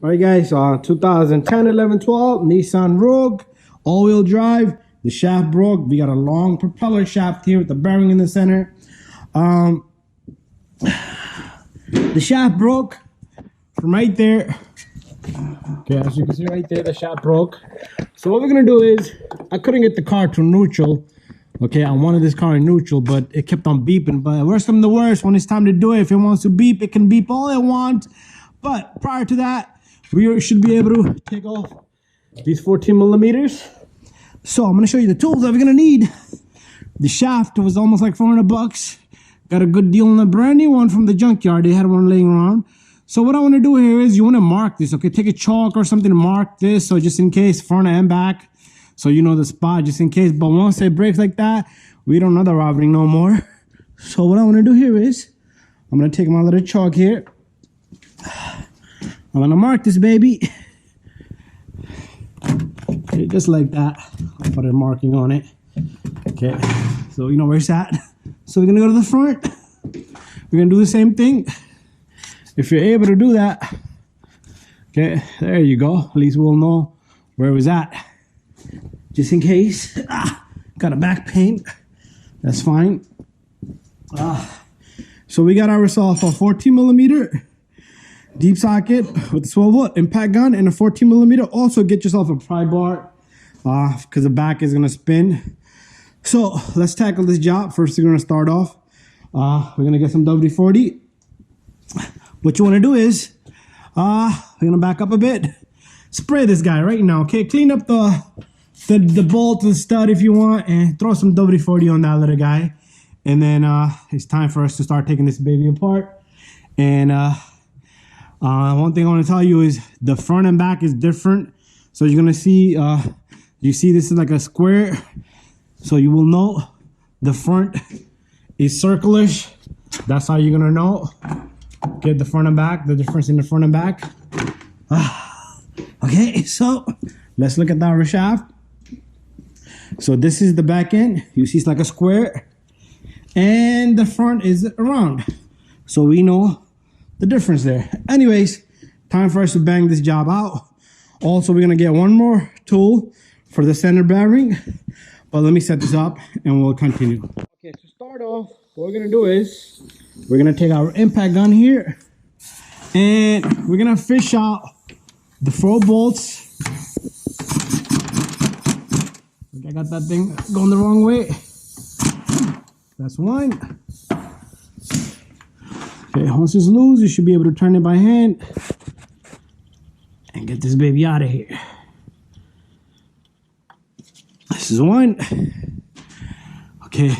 All right, guys, 2010, 11, 12 Nissan Rogue, all-wheel drive. The shaft broke. We got a long propeller shaft here with the bearing in the center. The shaft broke from right there. Okay, as you can see right there, the shaft broke. So what we're gonna do is, I couldn't get the car to neutral. Okay, I wanted this car in neutral, but it kept on beeping. But worst come to worst, when it's time to do it, if it wants to beep, it can beep all it wants. But prior to that, we should be able to take off these 14 millimeters. So I'm gonna show you the tools that we're gonna need. The shaft was almost like 400 bucks. Got a good deal on a brand new one from the junkyard. They had one laying around. So what I want to do here is you want to mark this. Okay, take a chalk or something to mark this, so just in case, front and back, so you know the spot just in case. But once it breaks like that, we don't know the routing no more. So what I want to do here is I'm gonna take my little chalk here. I'm gonna mark this baby. Okay, just like that. I'll put a marking on it. Okay, so you know where it's at. So we're gonna go to the front. We're gonna do the same thing. If you're able to do that, okay, there you go. At least we'll know where it was at. Just in case. Got a back pain. That's fine. So we got ourselves a 14 millimeter deep socket with a 12-volt impact gun and a 14 millimeter. Also get yourself a pry bar because the back is gonna spin. So let's tackle this job. First, we're gonna start off. We're gonna get some WD-40. What you wanna do is, we're gonna back up a bit. Spray this guy right now, okay? Clean up the bolt, the stud if you want, and throw some WD-40 on that little guy. And then it's time for us to start taking this baby apart. And one thing I want to tell you is the front and back is different. So you're gonna see, you see this is like a square. So you will know the front is circulish. That's how you're gonna know. Get the front and back, the difference in the front and back. Okay, so let's look at our shaft. So this is the back end. You see it's like a square. And the front is round. So we know the difference there. Anyways, time for us to bang this job out. Also, we're gonna get one more tool for the center bearing, but let me set this up and we'll continue. Okay, to start off, what we're gonna do is we're gonna take our impact gun here and we're gonna fish out the 4 bolts. I got that thing going the wrong way. That's one. Okay, once it's loose, you should be able to turn it by hand and get this baby out of here. This is one. Okay,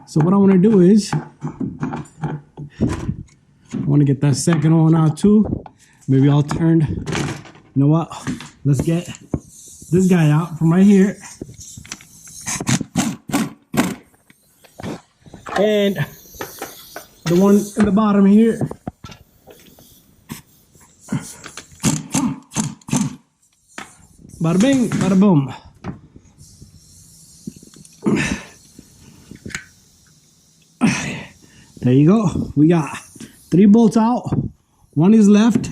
so what I want to do is I want to get that second one out too. Maybe I'll turn, you know what? Let's get this guy out from right here. And the one in the bottom here. Bada bing, bada boom. There you go. We got 3 bolts out. 1 is left.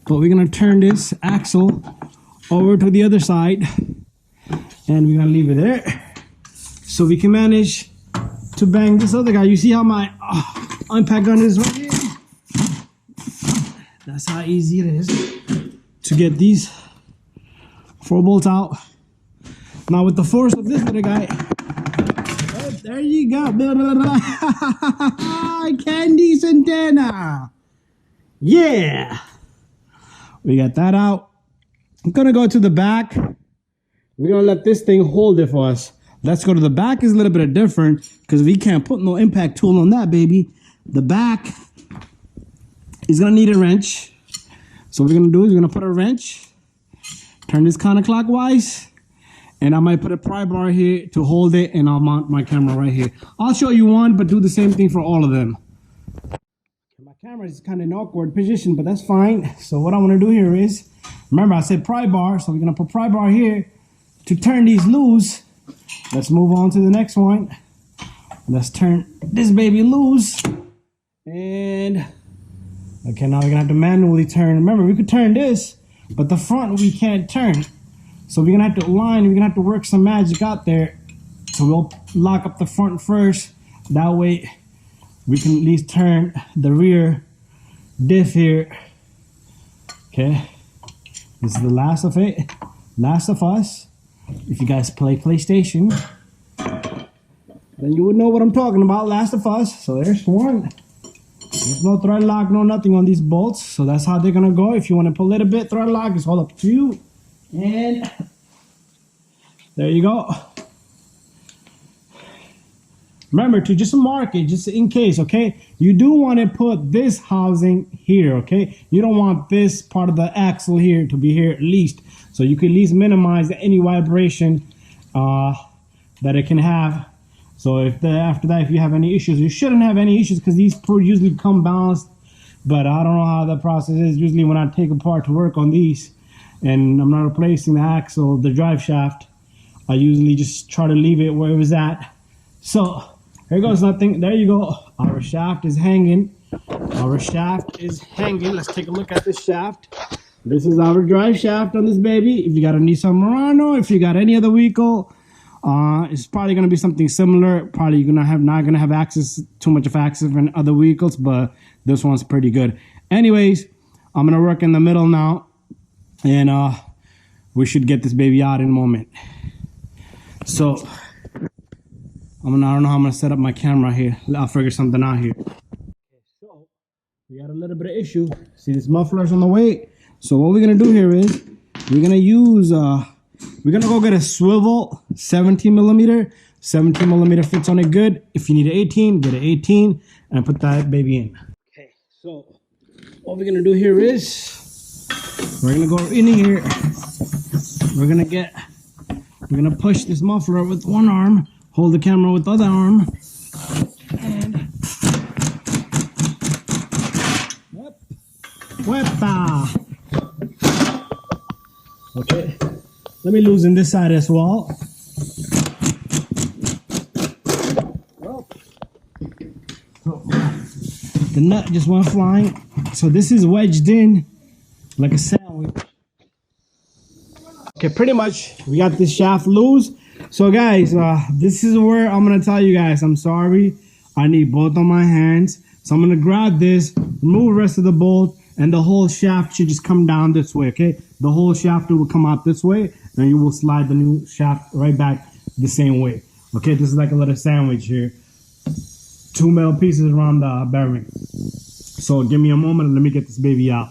But we're gonna turn this axle over to the other side. And we're gonna leave it there. So we can manage to bang this other guy. You see how my impact gun is right here? That's how easy it is to get these 4 bolts out. Now with the force of this little guy, oh, there you go. Candy Santana. Yeah. We got that out. I'm gonna go to the back. We're gonna let this thing hold it for us. Let's go to the back. Is a little bit different because we can't put no impact tool on that baby. The back is gonna need a wrench. So what we're gonna do is we're gonna put a wrench, turn this counterclockwise, and I might put a pry bar here to hold it, and I'll mount my camera right here. I'll show you one, but do the same thing for all of them. My camera is kind of in an awkward position, but that's fine. So what I want to do here is, remember I said pry bar, so we're gonna put pry bar here to turn these loose. Let's move on to the next one. Let's turn this baby loose. And Okay, now we're gonna have to manually turn. Remember, we could turn this, but the front we can't turn. So we're gonna have to align, we're gonna have to work some magic out there. So we'll lock up the front first. That way we can at least turn the rear diff here. Okay, this is the last of it. Last of Us. If you guys play PlayStation, then you would know what I'm talking about. Last of Us. So there's one. There's no thread lock, no nothing on these bolts. So that's how they're gonna go. If you want to pull it a bit, thread lock is all up to you. And there you go. Remember to just mark it, just in case, okay? You do want to put this housing here, okay? You don't want this part of the axle here to be here at least. So you can at least minimize any vibration that it can have. So if after that, if you have any issues, you shouldn't have any issues because these usually come balanced. But I don't know how the process is. Usually when I take apart to work on these and I'm not replacing the axle, the drive shaft, I usually just try to leave it where it was at. So here goes nothing. There you go. Our shaft is hanging. Our shaft is hanging. Let's take a look at this shaft. This is our drive shaft on this baby. If you got a Nissan Murano, if you got any other vehicle, it's probably gonna be something similar. Probably you're gonna have not gonna have access too much of access in other vehicles, but this one's pretty good. Anyways, I'm gonna work in the middle now, and we should get this baby out in a moment. So I don't know how I'm gonna set up my camera here. I'll figure something out here. So we got a little bit of issue. See this muffler's on the way. So what we're gonna do here is we're gonna use we're gonna go get a swivel 17 millimeter. 17 millimeter fits on it good. If you need an 18, get an 18 and put that baby in. Okay, so what we're gonna do here is we're gonna go in here. We're gonna push this muffler with one arm, hold the camera with the other arm, and wepa. Okay, let me loosen this side as well. So the nut just went flying. So this is wedged in like a sandwich. Okay, pretty much we got this shaft loose. So guys, this is where I'm gonna tell you guys, I'm sorry. I need both on my hands. So I'm gonna grab this, remove the rest of the bolt, and the whole shaft should just come down this way, okay? The whole shaft will come out this way, and you will slide the new shaft right back the same way. Okay, this is like a little sandwich here. 2 metal pieces around the bearing. So give me a moment and let me get this baby out.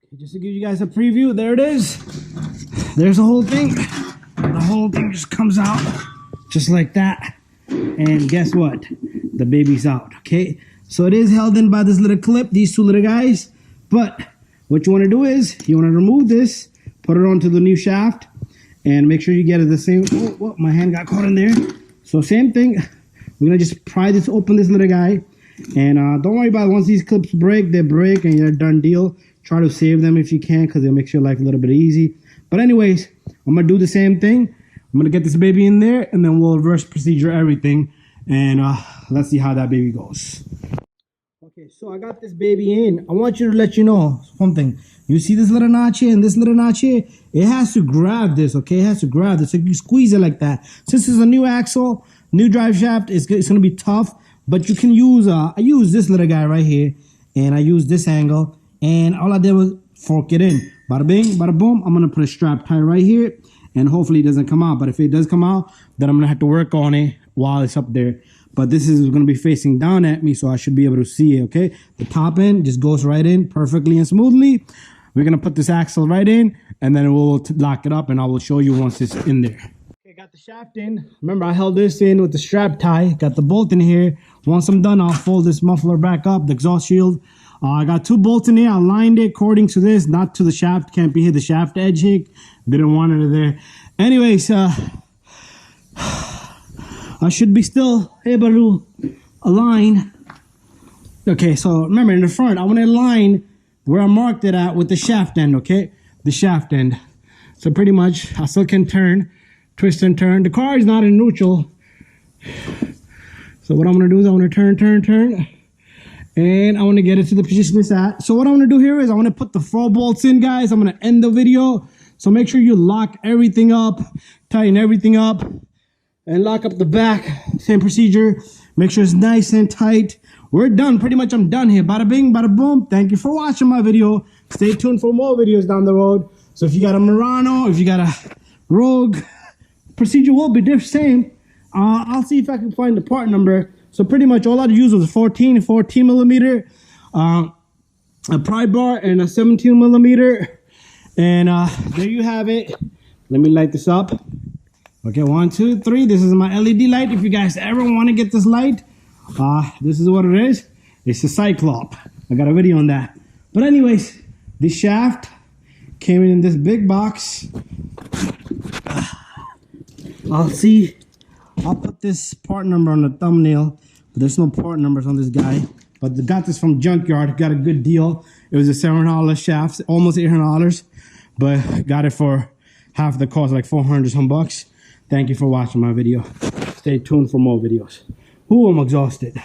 Okay, just to give you guys a preview, there it is. There's the whole thing. The whole thing just comes out just like that. And guess what? The baby's out, okay? So it is held in by this little clip, these two little guys. But what you want to do is you want to remove this, put it onto the new shaft, and make sure you get it the same. Oh, my hand got caught in there. So same thing. We're going to just pry this open, this little guy. And don't worry about it. Once these clips break, they break and you're done deal. Try to save them if you can because it makes your life a little bit easy. But anyways, I'm going to do the same thing. I'm going to get this baby in there and then we'll reverse procedure everything. And let's see how that baby goes. Okay, so I got this baby in. I want you to let you know something. You see this little notch here and this little notch here? It has to grab this, okay? It has to grab this. So you squeeze it like that. Since it's a new axle, new drive shaft, it's going to be tough. But you can use, I use this little guy right here. And I use this angle. And all I did was fork it in. Bada bing, bada boom. I'm going to put a strap tie right here. And hopefully it doesn't come out. But if it does come out, then I'm going to have to work on it while it's up there. But this is going to be facing down at me, so I should be able to see it, okay? The top end just goes right in perfectly and smoothly. We're going to put this axle right in, and then we'll lock it up, and I will show you once it's in there. Okay, got the shaft in. Remember, I held this in with the strap tie. Got the bolt in here. Once I'm done, I'll fold this muffler back up, the exhaust shield. I got 2 bolts in here. I lined it according to this, not to the shaft. Can't be here, the shaft edge here. Didn't want it there. Anyways, I should be still able to align. Okay, so remember in the front, I want to align where I marked it at with the shaft end, okay? The shaft end. So pretty much, I still can turn, twist and turn. The car is not in neutral. So what I'm going to do is I'm going to turn. and I want to get it to the position it's at. So what I want to do here is I want to put the 4 bolts in, guys. I'm going to end the video. So make sure you lock everything up, tighten everything up, and lock up the back. Same procedure. Make sure it's nice and tight. We're done. Pretty much I'm done here. Bada bing, bada boom. Thank you for watching my video. Stay tuned for more videos down the road. So if you got a Murano, if you got a Rogue, procedure will be the same. I'll see if I can find the part number. So pretty much all I had to use was a 14 millimeter, a pry bar, and a 17 millimeter. And there you have it. Let me light this up. Okay, 1, 2, 3. This is my LED light. If you guys ever want to get this light, this is what it is. It's a Cyclop. I got a video on that. But anyways, this shaft came in this big box. I'll put this part number on the thumbnail, but there's no part numbers on this guy. But I got this from Junkyard, got a good deal. It was a $700 shaft, almost $800, but got it for half the cost, like 400 some bucks. Thank you for watching my video. Stay tuned for more videos. Ooh, I'm exhausted.